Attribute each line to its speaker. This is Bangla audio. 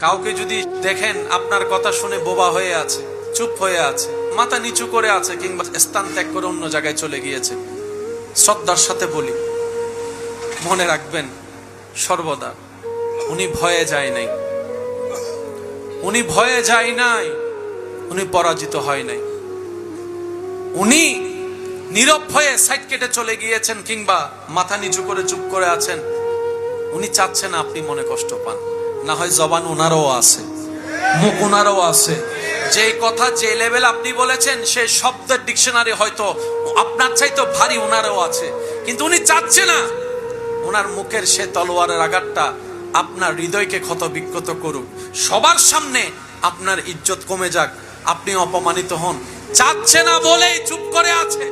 Speaker 1: কাউকে যদি দেখেন আপনার কথা শুনে বোবা হয়ে আছে, চুপ হয়ে আছে, মাথা নিচু করে আছে, কিংবা স্থান ত্যাগ করে অন্য জায়গায় চলে গিয়েছে, শ্রদ্ধার সাথে বলি, মনে রাখবেন সর্বদা উনি ভয়ে যায় নাই, উনি ভয়ে যায় নাই, উনি পরাজিত হয় নাই, উনি নীরব হয়ে সাইড কেটে চলে গিয়েছেন কিংবা মাথা নিচু করে চুপ করে আছেন। উনি চাচ্ছেন আপনি মনে কষ্ট পান। না হয় জবান ওনারও আছে, মুখ ওনারও আছে, যে কথা যে লেভেল আপনি বলেছেন সে শব্দের ডিকশনারি হয়তো আপনার চাইতো ভারী ওনারও আছে, কিন্তু উনি চাচ্ছে না ওনার মুখের সে তলোয়ারের আঘাতটা আপনার হৃদয়কে ক্ষত বিক্ষত করুক, সবার সামনে আপনার ইজ্জত কমে যাক, আপনি অপমানিত হন, চাচ্ছে না বলেই চুপ করে আছে।